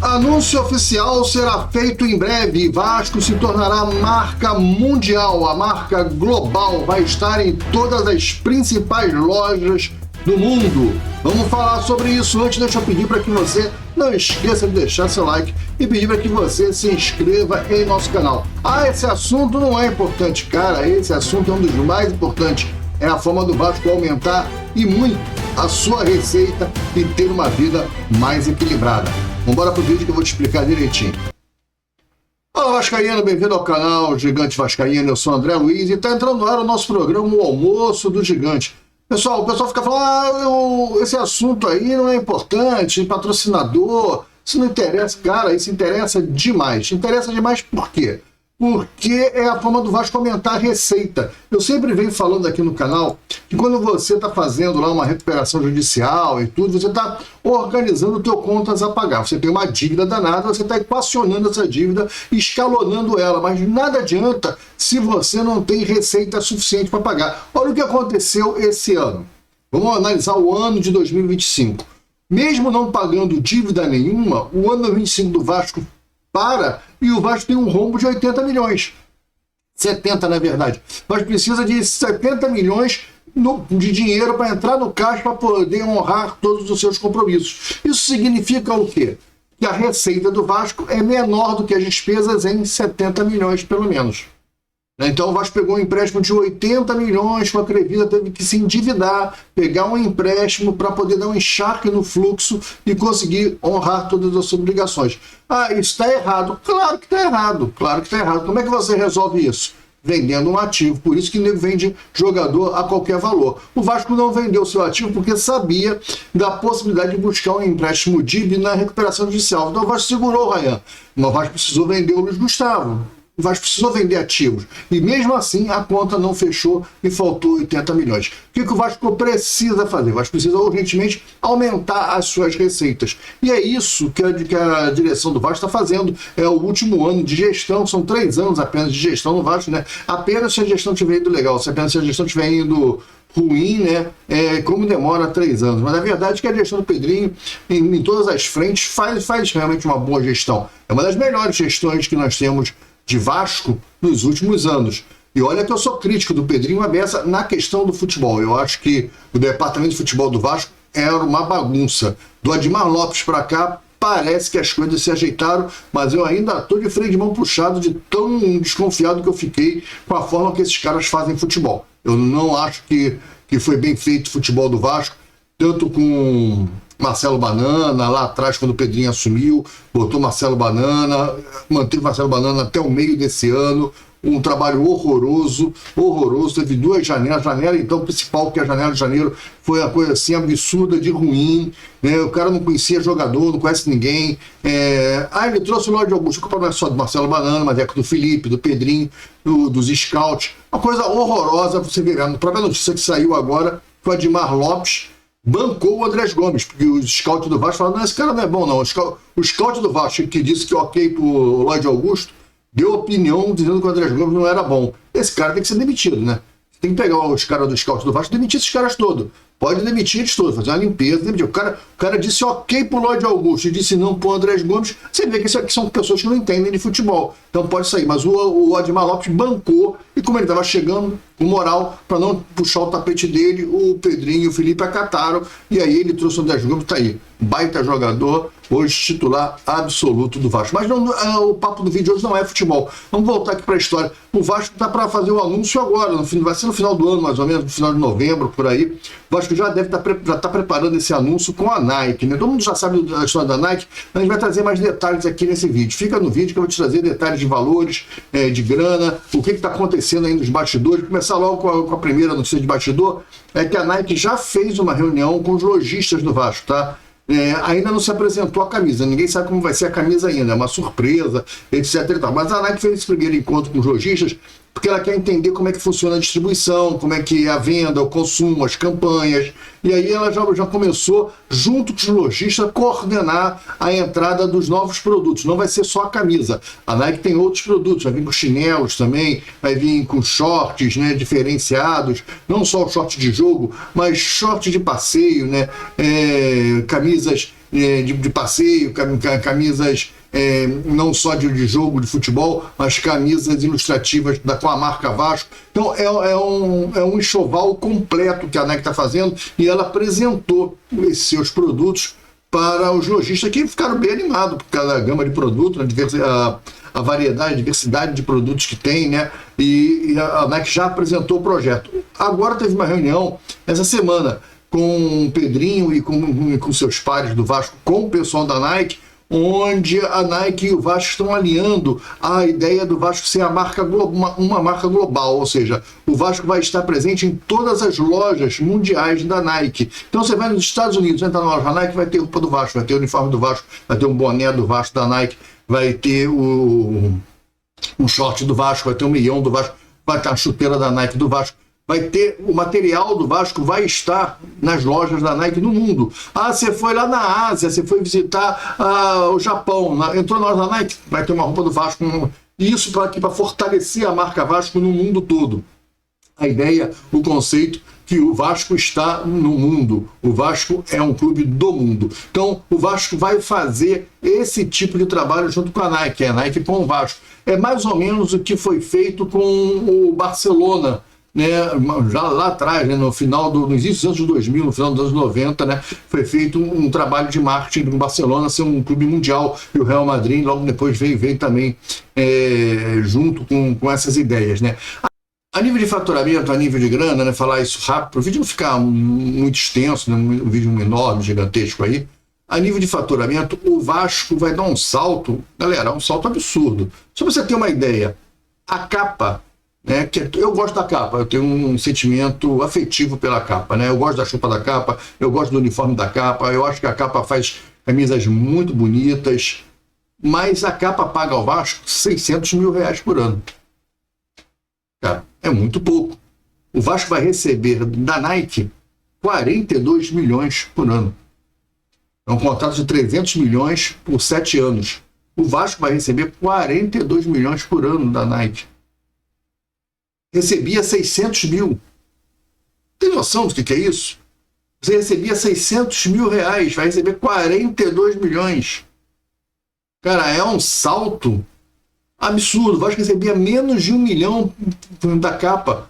Anúncio oficial será feito em breve. Vasco se tornará marca mundial, a marca global. Vai estar em todas as principais lojas do mundo. Vamos falar sobre isso. Antes, deixa eu pedir para que você não esqueça de deixar seu like e pedir para que você se inscreva em nosso canal. Esse assunto não é importante, cara. Esse assunto é um dos mais importantes. É a forma do Vasco aumentar e muito a sua receita e ter uma vida mais equilibrada. Vamos embora pro vídeo que eu vou te explicar direitinho. Olá, Vascaíno, bem-vindo ao canal Gigante Vascaíno. Eu sou o André Luiz e está entrando no ar o nosso programa O Almoço do Gigante. Pessoal, o pessoal fica falando, esse assunto aí não é importante, patrocinador, isso não interessa. Cara, isso interessa demais. Interessa demais por quê? Porque é a forma do Vasco aumentar a receita. Eu sempre venho falando aqui no canal que quando você está fazendo lá uma recuperação judicial e tudo, você está organizando o teu contas a pagar. Você tem uma dívida danada, você está equacionando essa dívida, escalonando ela, mas nada adianta se você não tem receita suficiente para pagar. Olha o que aconteceu esse ano. Vamos analisar o ano de 2025. Mesmo não pagando dívida nenhuma, o ano 2025 do Vasco e o Vasco tem um rombo de 80 milhões. 70, na verdade. O Vasco precisa de 70 milhões de dinheiro para entrar no caixa para poder honrar todos os seus compromissos. Isso significa o quê? Que a receita do Vasco é menor do que as despesas em 70 milhões, pelo menos. Então o Vasco pegou um empréstimo de 80 milhões, com a Crevisa teve que se endividar, pegar um empréstimo para poder dar um encharque no fluxo e conseguir honrar todas as suas obrigações. Isso está errado. Claro que está errado. Claro que está errado. Como é que você resolve isso? Vendendo um ativo. Por isso que ele vende jogador a qualquer valor. O Vasco não vendeu seu ativo porque sabia da possibilidade de buscar um empréstimo DIB na recuperação judicial. Então o Vasco segurou o Ryan. Mas o Vasco precisou vender o Luiz Gustavo. O Vasco precisou vender ativos. E mesmo assim a conta não fechou e faltou 80 milhões. O que o Vasco precisa fazer? O Vasco precisa urgentemente aumentar as suas receitas. E é isso que a direção do Vasco está fazendo. É o último ano de gestão, são 3 anos apenas de gestão no Vasco, né? Apenas se a gestão estiver indo legal, apenas se a gestão estiver indo ruim, né? Como demora 3 anos. Mas a verdade é que a gestão do Pedrinho, em todas as frentes, faz realmente uma boa gestão. É uma das melhores gestões que nós temos de Vasco nos últimos anos. E olha que eu sou crítico do Pedrinho Abessa na questão do futebol. Eu acho que o departamento de futebol do Vasco era uma bagunça. Do Admar Lopes para cá, parece que as coisas se ajeitaram, mas eu ainda estou de freio de mão puxado de tão desconfiado que eu fiquei com a forma que esses caras fazem futebol. Eu não acho que foi bem feito o futebol do Vasco, tanto com Marcelo Banana, lá atrás, quando o Pedrinho assumiu, botou Marcelo Banana, manteve Marcelo Banana até o meio desse ano, um trabalho horroroso, teve 2 janelas, janela então principal, que a janela de janeiro foi uma coisa assim absurda de ruim, né? O cara não conhecia jogador, não conhece ninguém, ele trouxe o Lloyd Augusto, a culpa não é só do Marcelo Banana, mas é do Felipe, do Pedrinho, dos scouts, uma coisa horrorosa. Você vê, a própria notícia que saiu agora, que o Admar Lopes bancou o Andrés Gomes, porque os scouts do Vasco falaram, não, esse cara não é bom não. O scout do Vasco, que disse que ok pro Lloyd Augusto, deu opinião dizendo que o Andrés Gomes não era bom. Esse cara tem que ser demitido, né? Tem que pegar os caras do scout do Vasco e demitir esses caras todos. Pode demitir eles todos, fazer uma limpeza, demitir. O cara disse ok pro Lloyd Augusto e disse não pro Andrés Gomes. Você vê que são pessoas que não entendem de futebol. Então pode sair. Mas o Admar Lopes bancou, e como ele estava chegando com moral, para não puxar o tapete dele, o Pedrinho e o Felipe acataram, e aí ele trouxe o Andrés Gomes, tá aí. Baita jogador, hoje titular absoluto do Vasco. Mas não, o papo do vídeo hoje não é futebol. Vamos voltar aqui para a história. O Vasco está para fazer o anúncio agora, vai ser no final do ano, mais ou menos, no final de novembro, por aí. O Vasco já deve estar preparando esse anúncio com a Nike, né? Todo mundo já sabe da história da Nike, mas a gente vai trazer mais detalhes aqui nesse vídeo. Fica no vídeo que eu vou te trazer detalhes de valores, de grana, o que está acontecendo aí nos bastidores. Começar logo com a primeira notícia de bastidor, é que a Nike já fez uma reunião com os lojistas do Vasco, tá? Ainda não se apresentou a camisa, ninguém sabe como vai ser a camisa ainda, é uma surpresa, etc e tal. Mas a Nike fez esse primeiro encontro com os lojistas porque ela quer entender como é que funciona a distribuição, como é que é a venda, o consumo, as campanhas. E aí ela já começou, junto com os lojistas, a coordenar a entrada dos novos produtos. Não vai ser só a camisa. A Nike tem outros produtos, vai vir com chinelos também, vai vir com shorts, né, diferenciados, não só o short de jogo, mas short de passeio, né, camisas de passeio, camisas não só de jogo de futebol, mas camisas ilustrativas com a marca Vasco. Então é um enxoval completo que a Nike está fazendo, e ela apresentou esses seus produtos para os lojistas, que ficaram bem animados por causa da gama de produtos, a variedade, a diversidade de produtos que tem, né? E a Nike já apresentou o projeto. Agora teve uma reunião essa semana com o Pedrinho e com seus pares do Vasco, com o pessoal da Nike, onde a Nike e o Vasco estão alinhando a ideia do Vasco ser uma marca global, ou seja, o Vasco vai estar presente em todas as lojas mundiais da Nike. Então você vai nos Estados Unidos, entra na loja da Nike, vai ter roupa do Vasco, vai ter o uniforme do Vasco, vai ter um boné do Vasco da Nike, vai ter um short do Vasco, vai ter um meião do Vasco, vai ter a chuteira da Nike do Vasco, vai ter o material do Vasco, vai estar nas lojas da Nike no mundo. Ah, você foi lá na Ásia, você foi visitar o Japão, entrou na loja da Nike, vai ter uma roupa do Vasco. Isso para fortalecer a marca Vasco no mundo todo. A ideia, o conceito, que o Vasco está no mundo. O Vasco é um clube do mundo. Então, o Vasco vai fazer esse tipo de trabalho junto com a Nike, a Nike com o Vasco. É mais ou menos o que foi feito com o Barcelona, né, já lá atrás, né, no início dos anos 2000, no final dos anos 90, né, foi feito um trabalho de marketing do Barcelona ser um clube mundial, e o Real Madrid logo depois veio também junto com essas ideias, né. A nível de faturamento, a nível de grana, né, falar isso rápido, para o vídeo não ficar muito extenso, né, um vídeo enorme, gigantesco aí, a nível de faturamento, o Vasco vai dar um salto, galera, um salto absurdo. Só para você ter uma ideia, a capa, né, eu gosto da capa, eu tenho um sentimento afetivo pela capa, né, eu gosto da chupa da capa, eu gosto do uniforme da capa, eu acho que a capa faz camisas muito bonitas, mas a capa paga ao Vasco R$600 mil por ano. Cara, é muito pouco. O Vasco vai receber da Nike 42 milhões por ano. É um contrato de 300 milhões por 7 anos. O Vasco vai receber 42 milhões por ano da Nike. Recebia 600 mil. Tem noção do que é isso? Você recebia 600 mil reais, vai receber 42 milhões. Cara, é um salto absurdo. O Vasco recebia menos de 1 milhão da capa.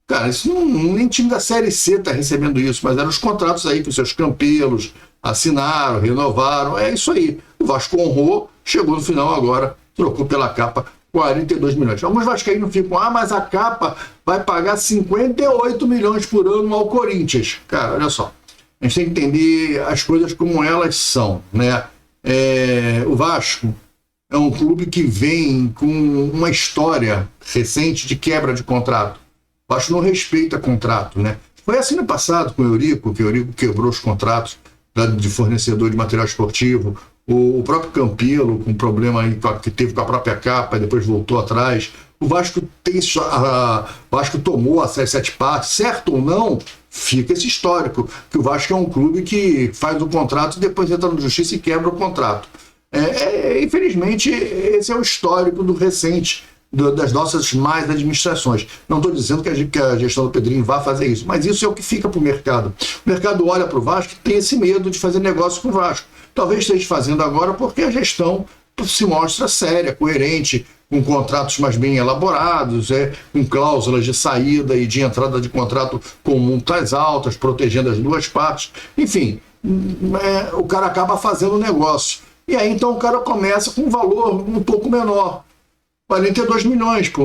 Cara, isso nem time da Série C está recebendo isso, mas eram os contratos aí que os seus campelos assinaram, renovaram. É isso aí. O Vasco honrou, chegou no final agora, trocou pela capa 42 milhões. Alguns vascaínos ficam, mas a capa vai pagar 58 milhões por ano ao Corinthians. Cara, olha só. A gente tem que entender as coisas como elas são, né? O Vasco é um clube que vem com uma história recente de quebra de contrato. O Vasco não respeita contrato, né? Foi assim no passado com o Eurico, que o Eurico quebrou os contratos de fornecedor de material esportivo. O próprio Campelo, com um problema aí que teve com a própria capa, e depois voltou atrás. O Vasco tomou a Série 7 partes, certo ou não, fica esse histórico, que o Vasco é um clube que faz o contrato e depois entra na justiça e quebra o contrato. Infelizmente, esse é o histórico do recente das nossas más administrações. Não estou dizendo que a gestão do Pedrinho vá fazer isso, mas isso é o que fica para o mercado. O mercado olha para o Vasco e tem esse medo de fazer negócio com o Vasco. Talvez esteja fazendo agora porque a gestão se mostra séria, coerente, com contratos mais bem elaborados, com cláusulas de saída e de entrada de contrato com multas altas, protegendo as duas partes. Enfim, o cara acaba fazendo o negócio. E aí, então, o cara começa com um valor um pouco menor. 42 milhões para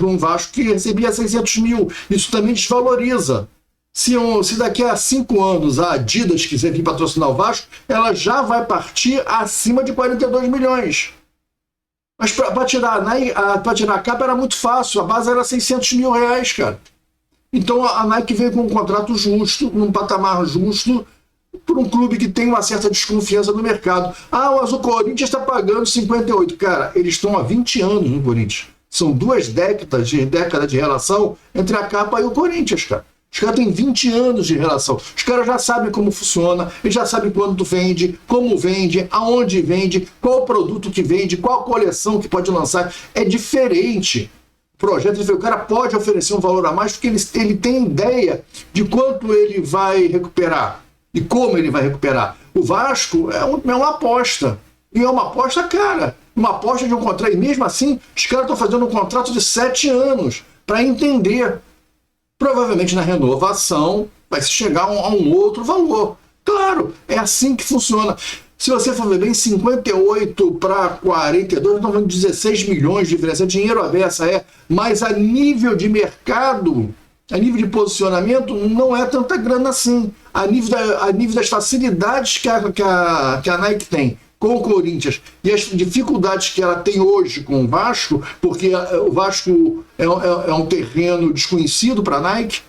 um Vasco que recebia 600 mil. Isso também desvaloriza. Se daqui a 5 anos a Adidas quiser vir patrocinar o Vasco, ela já vai partir acima de 42 milhões. Mas para tirar a capa era muito fácil. A base era 600 mil reais, cara. Então a Nike veio com um contrato justo, num patamar justo, por um clube que tem uma certa desconfiança no mercado. Mas o Corinthians está pagando 58. Cara, eles estão há 20 anos no Corinthians. São 2 décadas de relação entre a capa e o Corinthians, cara. Os caras têm 20 anos de relação. Os caras já sabem como funciona, eles já sabem quando vende, como vende, aonde vende, qual produto que vende, qual coleção que pode lançar. É diferente. O projeto, o cara pode oferecer um valor a mais porque ele tem ideia de quanto ele vai recuperar e como ele vai recuperar. O Vasco é uma aposta. E é uma aposta cara. Uma aposta de um contrato. E mesmo assim, os caras estão fazendo um contrato de 7 anos para entender. Provavelmente na renovação vai se chegar a um outro valor. Claro, é assim que funciona. Se você for ver bem, 58 para 42, estamos falando de 16 milhões de diferença. Dinheiro à beça mas a nível de mercado, a nível de posicionamento, não é tanta grana assim. A nível das facilidades que a Nike tem com o Corinthians e as dificuldades que ela tem hoje com o Vasco, porque o Vasco é um terreno desconhecido para a Nike.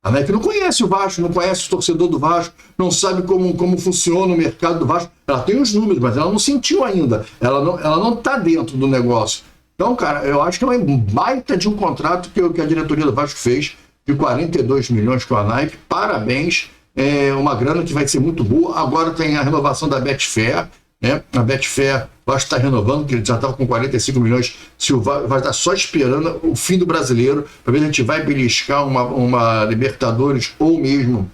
A Nike não conhece o Vasco, não conhece o torcedor do Vasco, não sabe como funciona o mercado do Vasco. Ela tem os números, mas ela não sentiu ainda. Ela não está dentro do negócio. Então, cara, eu acho que é uma baita de um contrato que a diretoria do Vasco fez, de 42 milhões com a Nike. Parabéns. É uma grana que vai ser muito boa. Agora tem a renovação da Betfair. A Betfair, o Vasco está renovando, que ele já estava com 45 milhões. Vai estar só esperando o fim do brasileiro, para ver se a gente vai beliscar uma Libertadores ou mesmo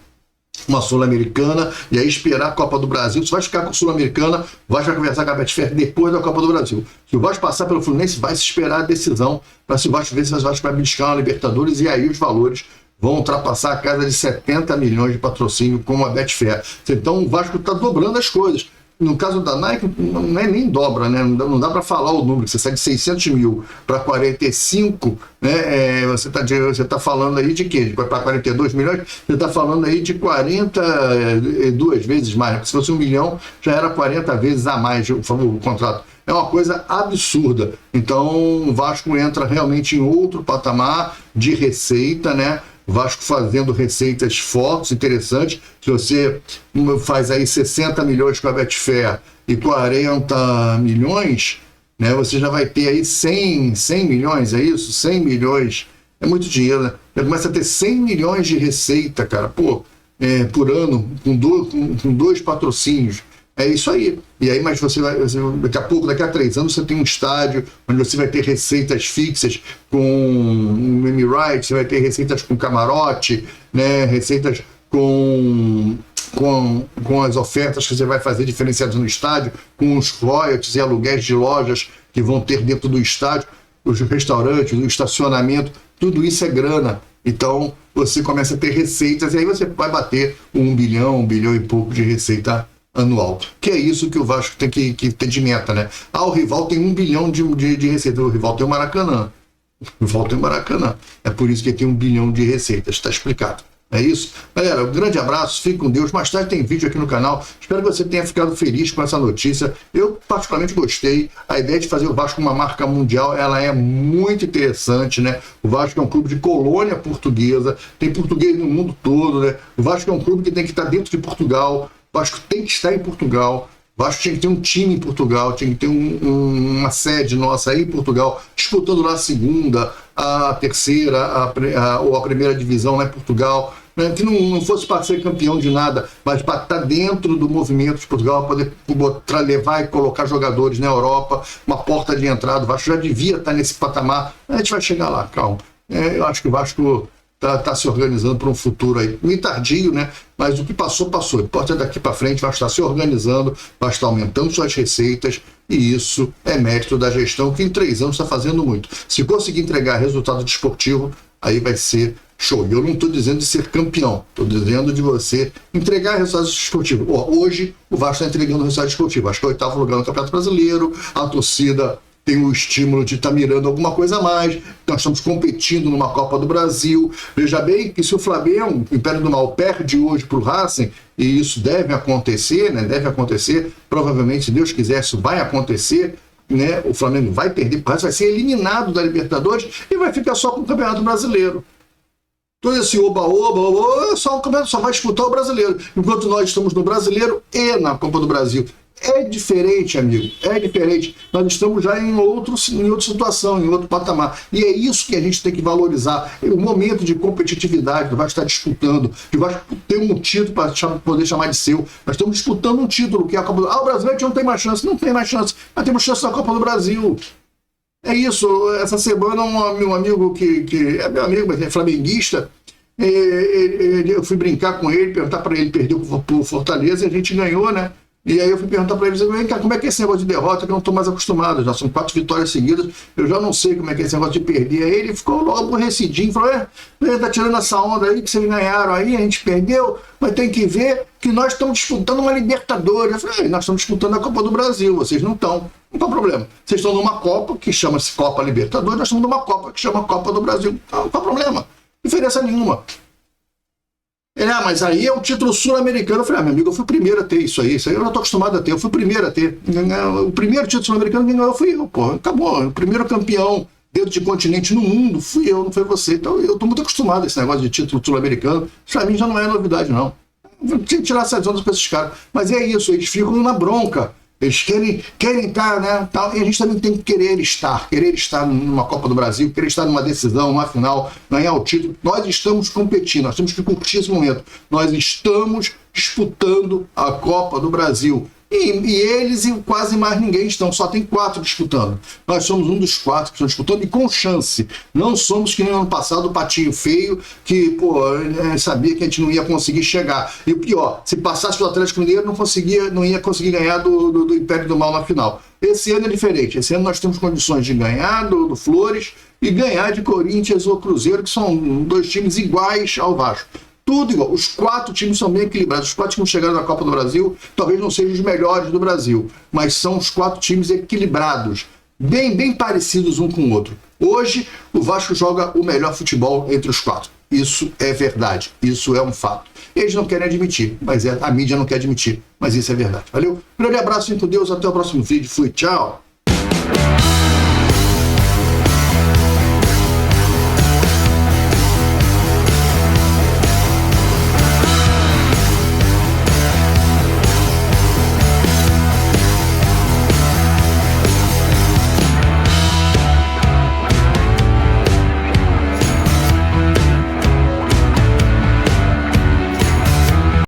uma Sul-Americana, e aí esperar a Copa do Brasil. Se vai ficar com a Sul-Americana, o Vasco vai conversar com a Betfair depois da Copa do Brasil. Se o Vasco passar pelo Fluminense, vai se esperar a decisão para se o Vasco ver se o Vasco vai beliscar uma Libertadores, e aí os valores vão ultrapassar a casa de 70 milhões de patrocínio com a Betfair. Então o Vasco está dobrando as coisas. No caso da Nike, não é nem dobra, né? Não dá para falar o número. Você sai de 600 mil para 45, né? Você tá falando aí de quê? Para 42 milhões? Você está falando aí de 42 vezes mais. Porque se fosse 1 milhão, já era 40 vezes a mais o contrato. É uma coisa absurda. Então, o Vasco entra realmente em outro patamar de receita, né? O Vasco fazendo receitas fortes, interessantes. Se você faz aí 60 milhões com a Betfair e 40 milhões, né, você já vai ter aí 100 milhões, é isso? 100 milhões. É muito dinheiro, né? Já começa a ter 100 milhões de receita, cara, por ano, com dois patrocínios. É isso aí. E aí, mas daqui a 3 anos, você tem um estádio onde você vai ter receitas fixas com o Emirates, você vai ter receitas com camarote, né? Receitas com as ofertas que você vai fazer diferenciadas no estádio, com os royalties e aluguéis de lojas que vão ter dentro do estádio, os restaurantes, o estacionamento, tudo isso é grana. Então, você começa a ter receitas e aí você vai bater 1 bilhão e pouco de receita anual, que é isso que o Vasco tem que ter de meta, né? O rival tem 1 bilhão de receita, o rival tem o Maracanã. É por isso que ele tem 1 bilhão de receitas, está explicado. É isso? Galera, um grande abraço, fique com Deus. Mais tarde tem vídeo aqui no canal. Espero que você tenha ficado feliz com essa notícia. Eu particularmente gostei. A ideia de fazer o Vasco uma marca mundial, ela é muito interessante, né? O Vasco é um clube de colônia portuguesa, tem português no mundo todo, né? O Vasco é um clube que tem que estar dentro de Portugal. O Vasco tem que estar em Portugal. O Vasco tinha que ter um time em Portugal, tinha que ter uma sede nossa aí em Portugal, disputando lá a segunda, a terceira, ou a primeira divisão lá em Portugal, né? Que não fosse para ser campeão de nada, mas para estar dentro do movimento de Portugal, poder levar e colocar jogadores na Europa, uma porta de entrada. O Vasco já devia estar nesse patamar. A gente vai chegar lá, calma. Eu acho que o Vasco está se organizando para um futuro aí, meio tardio, né? Mas o que passou, passou. O importante daqui para frente vai estar se organizando, vai estar aumentando suas receitas, e isso é mérito da gestão, que em 3 anos está fazendo muito. Se conseguir entregar resultado desportivo, aí vai ser show. E eu não estou dizendo de ser campeão, estou dizendo de você entregar resultados desportivos. Hoje o Vasco está entregando resultado desportivo. Acho que é o 8º lugar no Campeonato Brasileiro, a torcida tem o estímulo de estar mirando alguma coisa a mais. Nós estamos competindo numa Copa do Brasil. Veja bem que se o Flamengo, o Império do Mal, perde hoje para o Racing, e isso deve acontecer, né? Deve acontecer, provavelmente, se Deus quiser, isso vai acontecer, né? O Flamengo vai perder para o Racing, vai ser eliminado da Libertadores e vai ficar só com o Campeonato Brasileiro. Todo esse oba-oba, só o campeonato só vai disputar o brasileiro, enquanto nós estamos no brasileiro e na Copa do Brasil. É diferente, amigo, é diferente. Nós estamos já em outra situação, em outro patamar. E é isso que a gente tem que valorizar. O momento de competitividade, que vai estar disputando, que vai ter um título para poder chamar de seu. Nós estamos disputando um título, que é a Copa do Brasil. O brasileiro não tem mais chance. Não tem mais chance. Nós temos chance na Copa do Brasil. É isso. Essa semana um amigo que é meu amigo, mas é flamenguista, Eu fui brincar com ele, perguntar para ele, perdeu pro Fortaleza, e a gente ganhou, né? E aí eu fui perguntar para ele, vem cá, como é que é esse negócio de derrota, que eu não estou mais acostumado, já são 4 vitórias seguidas, eu já não sei como é que é esse negócio de perder. Aí ele ficou logo aborrecidinho, falou, tá tirando essa onda aí que vocês ganharam aí, a gente perdeu, mas tem que ver que nós estamos disputando uma Libertadores. Eu falei, nós estamos disputando a Copa do Brasil, vocês não estão. Não tem problema. Vocês estão numa Copa que chama-se Copa Libertadores, nós estamos numa Copa que chama Copa do Brasil. Não tem problema. Diferença nenhuma. Ele, mas aí é um título sul-americano. Eu falei, meu amigo, eu fui o primeiro a ter isso aí eu não estou acostumado a ter, eu fui o primeiro a ter. O primeiro título sul-americano que ganhou fui eu, pô, acabou. O primeiro campeão dentro de continente no mundo fui eu, não foi você. Então eu estou muito acostumado a esse negócio de título sul-americano. Para mim já não é novidade, não. Tinha que tirar essas ondas para esses caras. Mas é isso, eles ficam na bronca. Eles querem estar, né? Tal, e a gente também tem que querer estar numa Copa do Brasil, querer estar numa decisão, numa final, ganhar o título. Nós estamos competindo, nós temos que curtir esse momento. Nós estamos disputando a Copa do Brasil. E eles e quase mais ninguém estão, só tem 4 disputando. Nós somos um dos 4 que estão disputando e com chance. Não somos que nem no ano passado o patinho feio, que sabia que a gente não ia conseguir chegar. E o pior, se passasse pelo Atlético Mineiro, não ia conseguir ganhar do Império do Mal na final. Esse ano é diferente. Esse ano nós temos condições de ganhar do Flores e ganhar de Corinthians ou Cruzeiro, que são 2 times iguais ao Vasco. Tudo igual. Os 4 times são bem equilibrados. Os 4 times que chegaram na Copa do Brasil talvez não sejam os melhores do Brasil, mas são os 4 times equilibrados, bem parecidos um com o outro. Hoje, o Vasco joga o melhor futebol entre os 4. Isso é verdade. Isso é um fato. Eles não querem admitir, mas a mídia não quer admitir. Mas isso é verdade. Valeu? Grande abraço, fique com Deus. Até o próximo vídeo. Fui. Tchau.